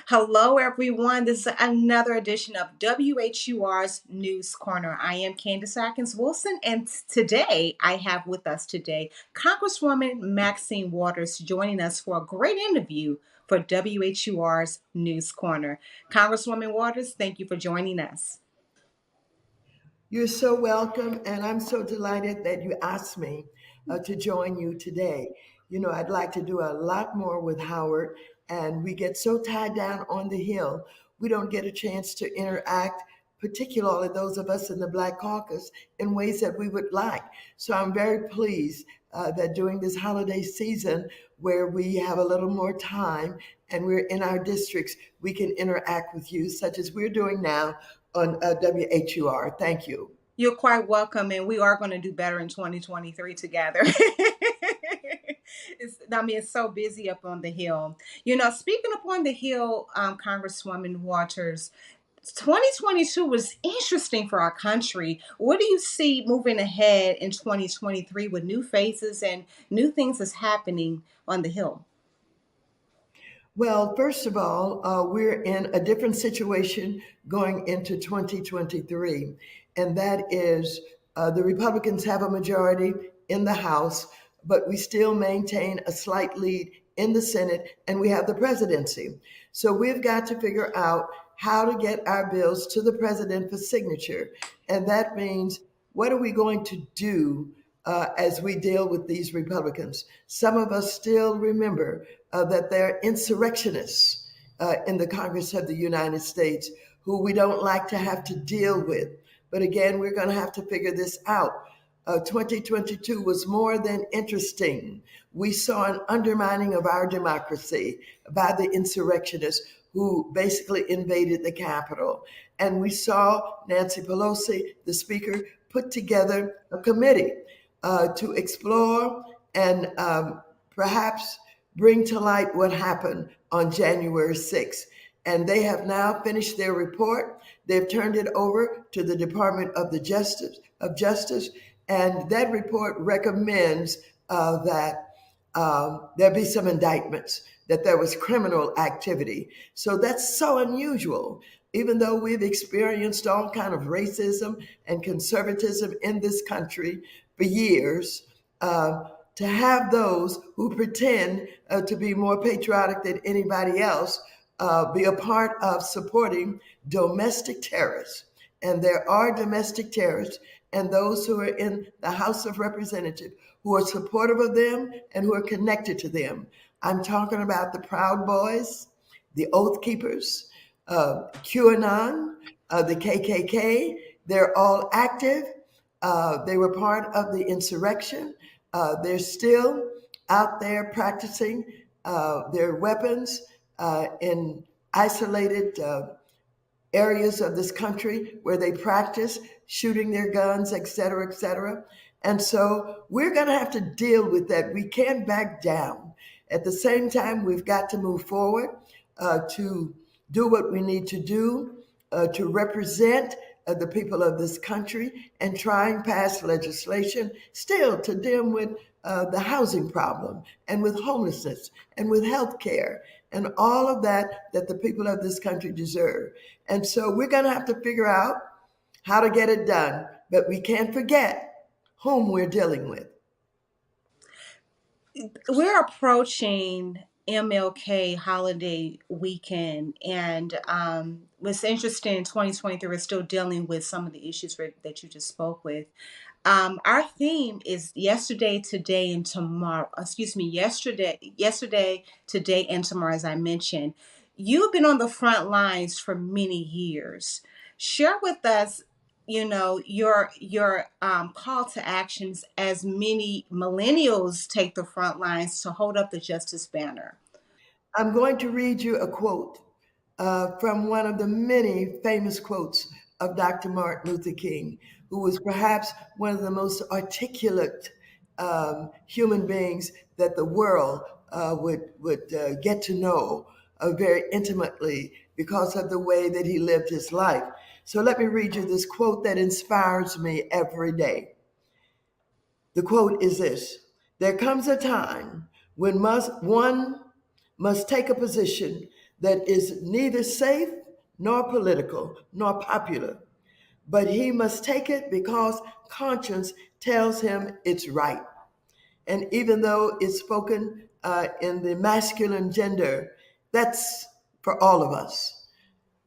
Hello, everyone. This is another edition of WHUR's News Corner. I am Candice Adkins-Wilson, and today I have with us Congresswoman Maxine Waters joining us for a great interview for WHUR's News Corner. Congresswoman Waters, thank you for joining us. You're so welcome, and I'm so delighted that you asked me to join you today. I'd like to do a lot more with Howard, and we get so tied down on the Hill, we don't get a chance to interact, particularly those of us in the Black Caucus, in ways that we would like. So I'm very pleased that during this holiday season, where we have a little more time and we're in our districts, we can interact with you, such as we're doing now on WHUR. Thank you. You're quite welcome, and we are going to do better in 2023 together. It's so busy up on the Hill. Speaking up on the Hill, Congresswoman Waters, 2022 was interesting for our country. What do you see moving ahead in 2023 with new faces and new things that's happening on the Hill? Well, first of all, we're in a different situation going into 2023, and that is the Republicans have a majority in the House, but we still maintain a slight lead in the Senate, and we have the presidency. So we've got to figure out how to get our bills to the president for signature. And that means, what are we going to do as we deal with these Republicans? Some of us still remember that they're insurrectionists in the Congress of the United States who we don't like to have to deal with. But again, we're going to have to figure this out. 2022 was more than interesting. We saw an undermining of our democracy by the insurrectionists who basically invaded the Capitol. And we saw Nancy Pelosi, the Speaker, put together a committee to explore and perhaps bring to light what happened on January 6th. And they have now finished their report. They've turned it over to the Department of Justice, and that report recommends that there be some indictments, that there was criminal activity. So that's so unusual. Even though we've experienced all kind of racism and conservatism in this country for years, to have those who pretend to be more patriotic than anybody else be a part of supporting domestic terrorists. And there are domestic terrorists, and those who are in the House of Representatives who are supportive of them and who are connected to them. I'm talking about the Proud Boys, the Oath Keepers, QAnon, the KKK. They're all active. They were part of the insurrection. They're still out there practicing their weapons in isolated areas of this country where they practice shooting their guns, et cetera, et cetera. And so we're going to have to deal with that. We can't back down. At the same time, we've got to move forward to do what we need to do to represent the people of this country and try and pass legislation still to deal with the housing problem and with homelessness and with health care and all of that the people of this country deserve. And so we're going to have to figure out how to get it done, but we can't forget whom we're dealing with. We're approaching MLK holiday weekend, and what's interesting in 2023, we're still dealing with some of the issues that you just spoke with. Our theme is yesterday, today, and tomorrow. Excuse me, yesterday, today, and tomorrow, as I mentioned. You've been on the front lines for many years. Share with us, your call to actions as many millennials take the front lines to hold up the justice banner. I'm going to read you a quote from one of the many famous quotes of Dr. Martin Luther King, who was perhaps one of the most articulate human beings that the world would get to know very intimately because of the way that he lived his life. So let me read you this quote that inspires me every day. The quote is this: "There comes a time when one must take a position that is neither safe nor political nor popular, but he must take it because conscience tells him it's right. And even though it's spoken in the masculine gender, that's for all of us.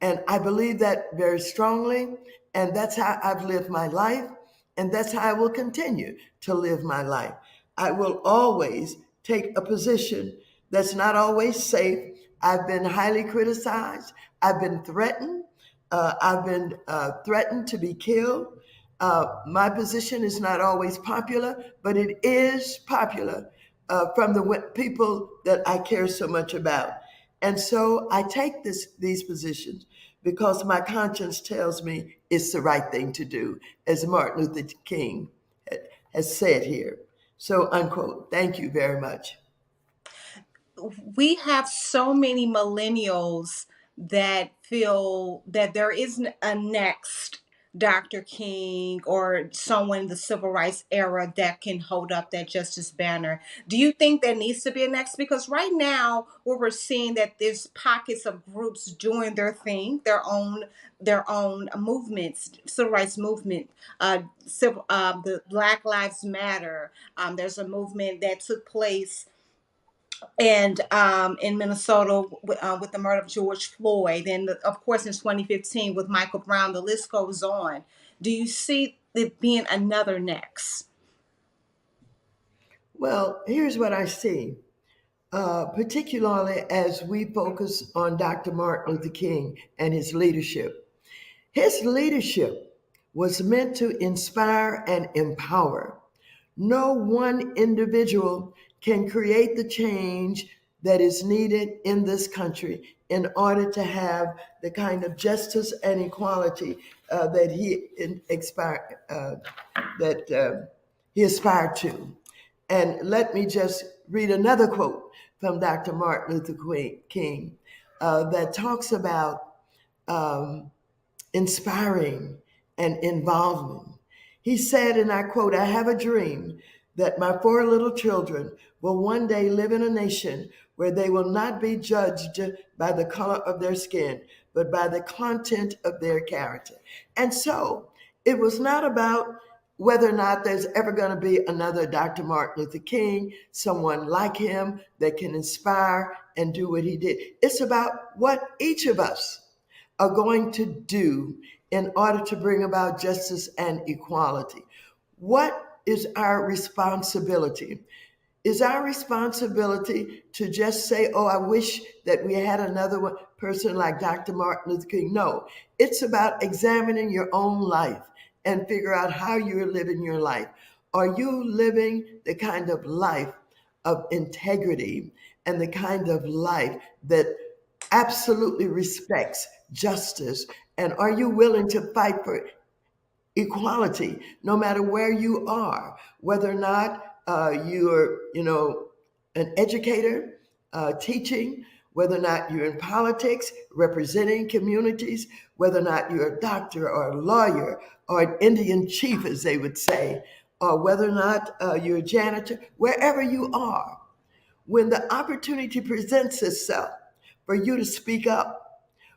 And I believe that very strongly. And that's how I've lived my life. And that's how I will continue to live my life. I will always take a position that's not always safe. I've been highly criticized. I've been threatened. I've been threatened to be killed. My position is not always popular, but it is popular from the people that I care so much about. And so I take these positions because my conscience tells me it's the right thing to do, as Martin Luther King has said here. So, unquote. Thank you very much. We have so many millennials that feel that there isn't a next Dr. King or someone in the civil rights era that can hold up that justice banner. Do you think there needs to be a next? Because right now, what we're seeing that there's pockets of groups doing their thing, their own movements, civil rights movement, the Black Lives Matter. There's a movement that took place and in Minnesota with the murder of George Floyd, and of course in 2015 with Michael Brown, the list goes on. Do you see it being another next? Well, here's what I see, particularly as we focus on Dr. Martin Luther King and his leadership. His leadership was meant to inspire and empower. No one individual can create the change that is needed in this country in order to have the kind of justice and equality that he aspired to. And let me just read another quote from Dr. Martin Luther King that talks about um, inspiring and involvement. He said, and I quote, "I have a dream that my four little children will one day live in a nation where they will not be judged by the color of their skin, but by the content of their character." And so it was not about whether or not there's ever going to be another Dr. Martin Luther King, someone like him that can inspire and do what he did. It's about what each of us are going to do in order to bring about justice and equality. What is our responsibility? Is our responsibility to just say, oh, I wish that we had another person like Dr. Martin Luther King? No, it's about examining your own life and figure out how you're living your life. Are you living the kind of life of integrity and the kind of life that absolutely respects justice? And are you willing to fight for equality no matter where you are, whether or not you're, an educator teaching, whether or not you're in politics representing communities, whether or not you're a doctor or a lawyer or an Indian chief, as they would say, or whether or not you're a janitor, wherever you are, when the opportunity presents itself for you to speak up,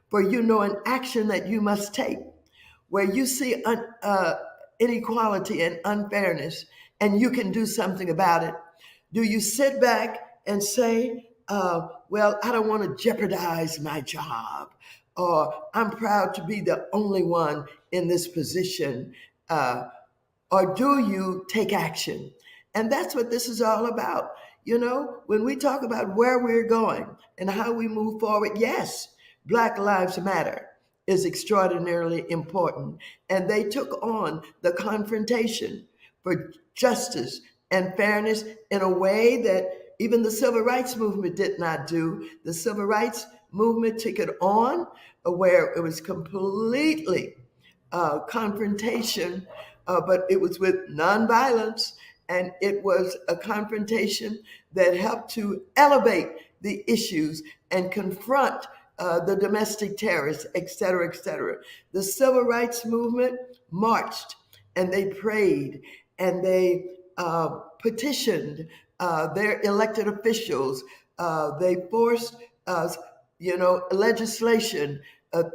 for an action that you must take, where you see inequality and unfairness, and you can do something about it, do you sit back and say, well, I don't want to jeopardize my job, or I'm proud to be the only one in this position, or do you take action? And that's what this is all about. When we talk about where we're going and how we move forward, yes, Black Lives Matter is extraordinarily important. And they took on the confrontation for justice and fairness in a way that even the civil rights movement did not do. The civil rights movement took it on where it was completely confrontation, but it was with nonviolence, and it was a confrontation that helped to elevate the issues and confront the domestic terrorists, et cetera, et cetera. The civil rights movement marched and they prayed and they petitioned their elected officials. They forced legislation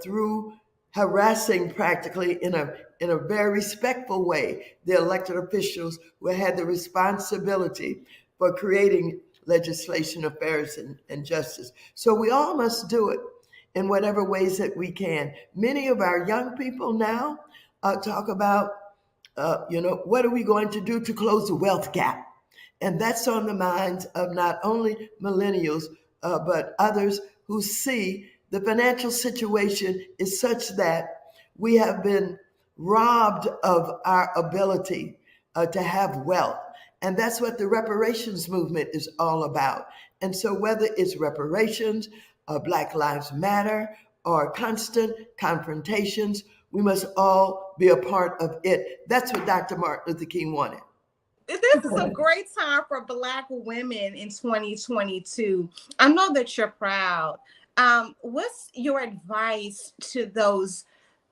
through harassing practically in a very respectful way the elected officials who had the responsibility for creating legislation of fairness and justice. So we all must do it in whatever ways that we can. Many of our young people now talk about, what are we going to do to close the wealth gap? And that's on the minds of not only millennials, but others who see the financial situation is such that we have been robbed of our ability to have wealth. And that's what the reparations movement is all about. And so, whether it's reparations, Black Lives Matter, or constant confrontations, we must all be a part of it. That's what Dr. Martin Luther King wanted. This is a great time for Black women in 2022. I know that you're proud. What's your advice to those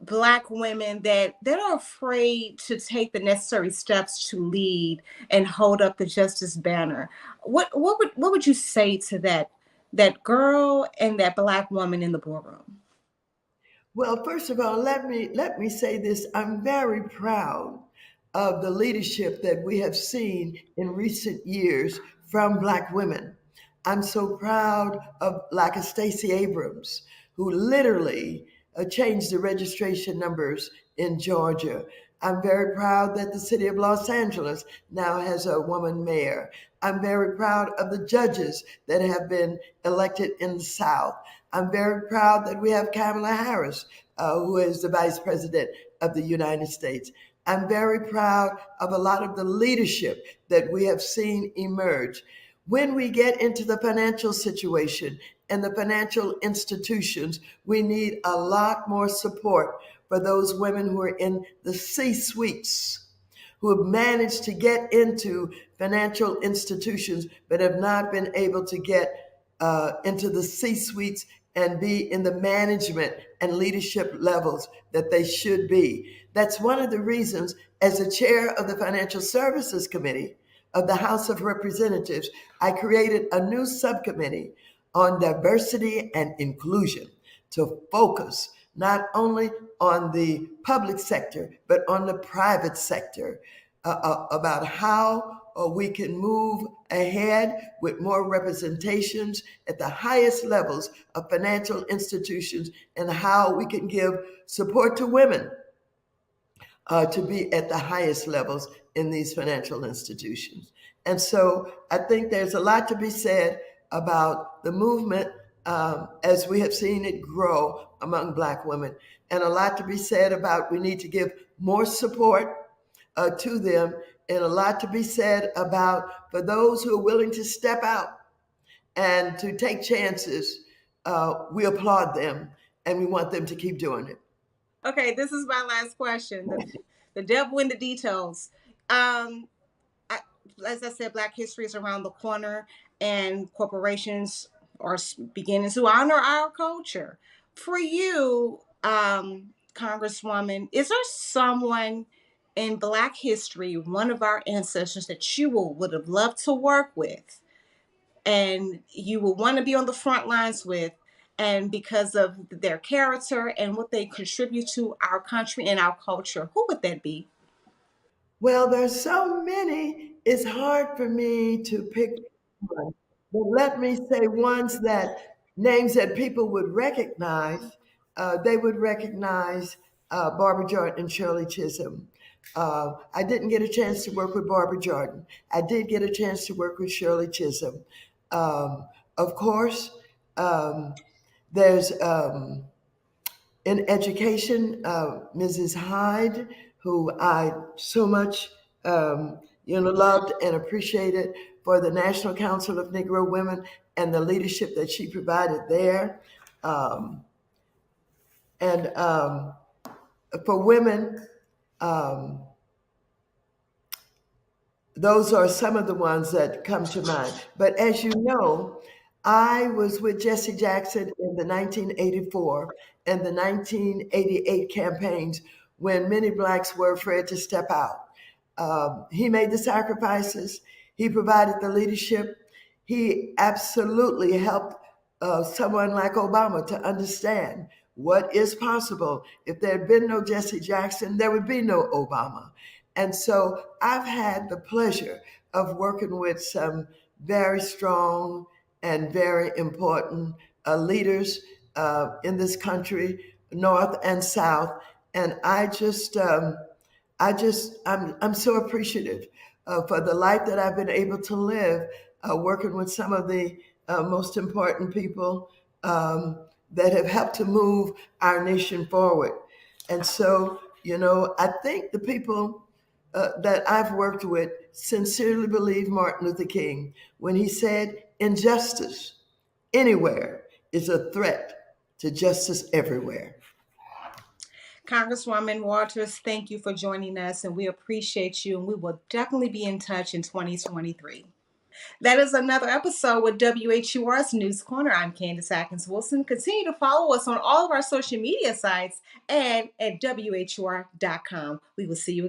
Black women that are afraid to take the necessary steps to lead and hold up the justice banner? What would you say to that girl and that Black woman in the boardroom? Well, first of all, let me say this. I'm very proud of the leadership that we have seen in recent years from Black women. I'm so proud of like a Stacey Abrams, who literally changed the registration numbers in Georgia. I'm very proud that the city of Los Angeles now has a woman mayor. I'm very proud of the judges that have been elected in the South. I'm very proud that we have Kamala Harris, who is the Vice President of the United States. I'm very proud of a lot of the leadership that we have seen emerge. When we get into the financial situation and the financial institutions, we need a lot more support for those women who are in the C-suites, who have managed to get into financial institutions but have not been able to get into the C-suites and be in the management and leadership levels that they should be. That's one of the reasons, as the chair of the Financial Services Committee of the House of Representatives, I created a new subcommittee on diversity and inclusion to focus not only on the public sector, but on the private sector, about how we can move ahead with more representations at the highest levels of financial institutions, and how we can give support to women to be at the highest levels in these financial institutions. And so I think there's a lot to be said about the movement as we have seen it grow among Black women, and a lot to be said about we need to give more support to them, and a lot to be said about for those who are willing to step out and to take chances. We applaud them, and we want them to keep doing it. Okay, this is my last question. The devil in the details. Um, I, as I said, Black history is around the corner, and corporations are beginning to honor our culture. For you, Congresswoman, is there someone in Black history, one of our ancestors, that you would have loved to work with, and you will want to be on the front lines with, and because of their character and what they contribute to our country and our culture, who would that be? Well, there's so many, it's hard for me to pick one. But let me say ones that names that people would recognize. They would recognize Barbara Jordan and Shirley Chisholm. I didn't get a chance to work with Barbara Jordan. I did get a chance to work with Shirley Chisholm. Of course, um, there's in education, Mrs. Hyde, who I so much loved and appreciated for the National Council of Negro Women and the leadership that she provided there. Um, and for women, um, those are some of the ones that come to mind. But as you know, I was with Jesse Jackson in the 1984 and the 1988 campaigns when many Blacks were afraid to step out. He made the sacrifices, he provided the leadership, he absolutely helped someone like Obama to understand what is possible. If there had been no Jesse Jackson, there would be no Obama. And so I've had the pleasure of working with some very strong and very important leaders in this country, North and South. And I'm so appreciative for the life that I've been able to live, working with some of the most important people that have helped to move our nation forward. And so, I think the people that I've worked with sincerely believe Martin Luther King when he said, injustice anywhere is a threat to justice everywhere. Congresswoman Waters, thank you for joining us, and we appreciate you, and we will definitely be in touch in 2023. That is another episode with WHUR's News Corner. I'm Candice Adkins-Wilson. Continue to follow us on all of our social media sites and at WHUR.com. We will see you again.